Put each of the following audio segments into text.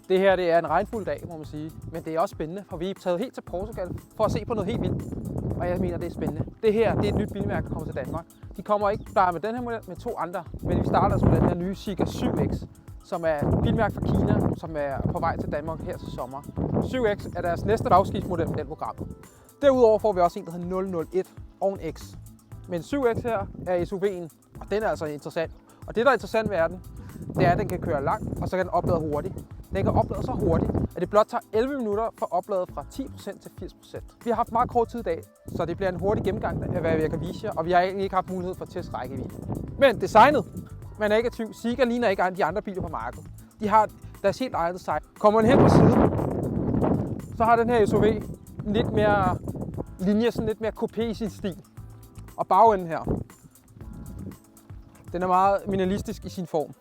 Det her det er en regnfuld dag, må man sige, men det er også spændende, for vi er taget helt til Portugal for at se på noget helt vildt, og jeg mener, det er spændende. Det her det er et nyt bilmærke, der kommer til Danmark. De kommer ikke bare med den her model, med 2 andre, men vi starter altså med den her nye Zeekr 7X, som er et bilmærke fra Kina, som er på vej til Danmark her til sommer. 7X er deres næste flagskibsmodel med den programmet. Derudover får vi også en, der hedder 001 og en X. Men 7X her er SUV'en, og den er altså interessant. Og det, der er interessant ved den, det er, at den kan køre langt, og så kan den oplade hurtigt. Den kan oplade så hurtigt, at det blot tager 11 minutter for at oplade fra 10% til 80%. Vi har haft meget kort tid i dag, så det bliver en hurtig gennemgang af, hvad jeg kan vise jer, og vi har egentlig ikke haft mulighed for at teste rækkevidde. Men designet, man er ikke i tvivl. Zeekr ligner ikke de andre biler på markedet. De har deres helt eget design. Kommer man hen på siden, så har den her SUV en lidt mere linje, sådan lidt mere coupé i sin stil. Og bagenden her, den er meget minimalistisk i sin form.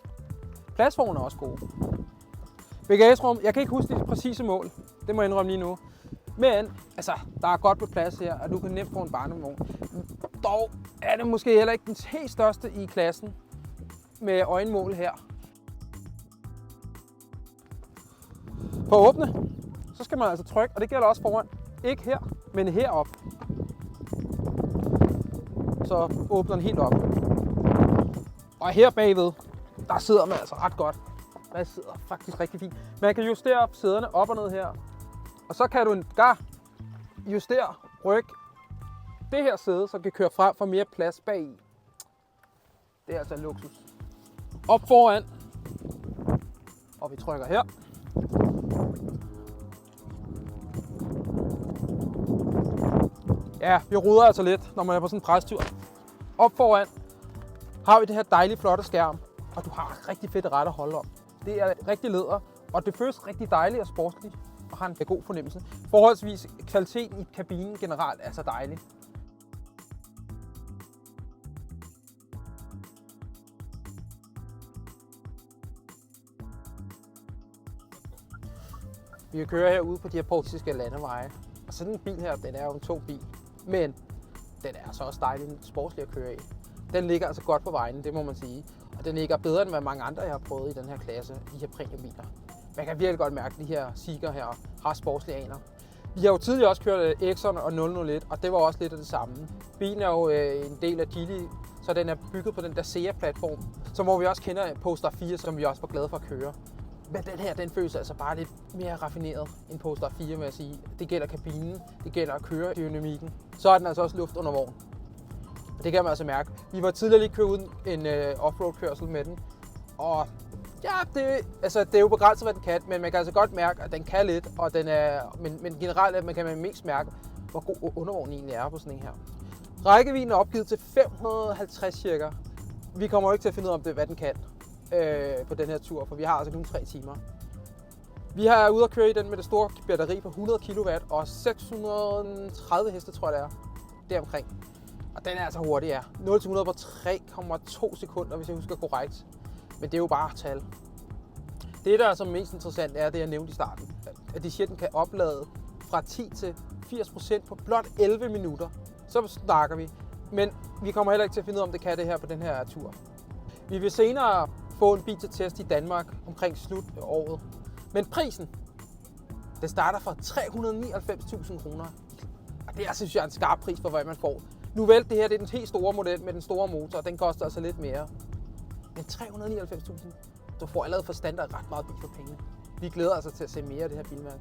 Pladsformene er også gode. Bagagerum, jeg kan ikke huske de præcise mål, det må jeg indrømme lige nu. Men altså, der er godt på plads her, og du kan nemt få en barnevogn. Dog er det måske heller ikke den helt største i klassen med øjenmål her. For at åbne, så skal man altså trykke, og det gælder også foran. Ikke her, men herop. Så åbner den helt op. Og her bagved, der sidder man altså ret godt. Man sidder faktisk rigtig fint. Man kan justere sæderne op og ned her. Og så kan du justere ryg det her sæde, så kan køre frem for mere plads bagi. Det er altså en luksus. Op foran. Og vi trykker her. Ja, vi ruder altså lidt, når man er på sådan en prestur. Op foran har vi det her dejlige flotte skærm, og du har rigtig fedt ret at holde om. Det er rigtig læder, og det føles rigtig dejligt og sportsligt, og har en god fornemmelse. Forholdsvis kvaliteten i kabinen generelt er så dejlig. Vi kører herude på de her portugisiske landeveje, og sådan en bil her, den er jo en tung bil, men den er altså også dejlig sportslig at køre i. Den ligger altså godt på vejen, det må man sige. Og den ligger bedre end hvad mange andre, jeg har prøvet i den her klasse, de her premiumbiler. Man kan virkelig godt mærke, at de her Zeekr her har sportslige aner. Vi har jo tidligere også kørt X'erne og 001, og det var også lidt af det samme. Bilen er jo en del af Geely, så den er bygget på den der SEA-platform, som hvor vi også kender Polestar 4, som vi også var glade for at køre. Men den her, den føles altså bare lidt mere raffineret end Polestar 4, vil jeg sige. Det gælder kabinen, det gælder at køre dynamikken. Så er den altså også luft under vogn. Det kan man altså mærke. Vi var tidligere lige kørt uden en offroad-kørsel med den. Og ja, det er jo begrænset, hvad den kan, men man kan altså godt mærke, at den kan lidt. Og den er, men generelt kan man mest mærke, hvor god undervognen egentlig er på sådan en her. Rækkevidden er opgivet til 550 cirka. Vi kommer jo ikke til at finde ud af, hvad den kan på den her tur, for vi har altså kun 3 timer. Vi har ude at køre i den med det store batteri på 100 kW og 630 heste, tror jeg det er. Deromkring. Og den er altså hurtig, ja. 0-100 på 3,2 sekunder, hvis jeg husker korrekt. Men det er jo bare tal. Det, der er som mest interessant, er det, jeg nævnte i starten. At de siger, at den kan oplade fra 10 til 80% på blot 11 minutter. Så snakker vi. Men vi kommer heller ikke til at finde ud af, om det kan det her på den her tur. Vi vil senere få en bil til test i Danmark omkring slut af året. Men prisen, det starter fra 399.000 kroner. Og det er, synes jeg, en skarp pris for, hvad man får. Nu vel, det her det er den helt store model med den store motor, og den koster altså lidt mere. Men 399.000, du får allerede for standard ret meget bil for pengene. Vi glæder os til at se mere af det her bilmærke.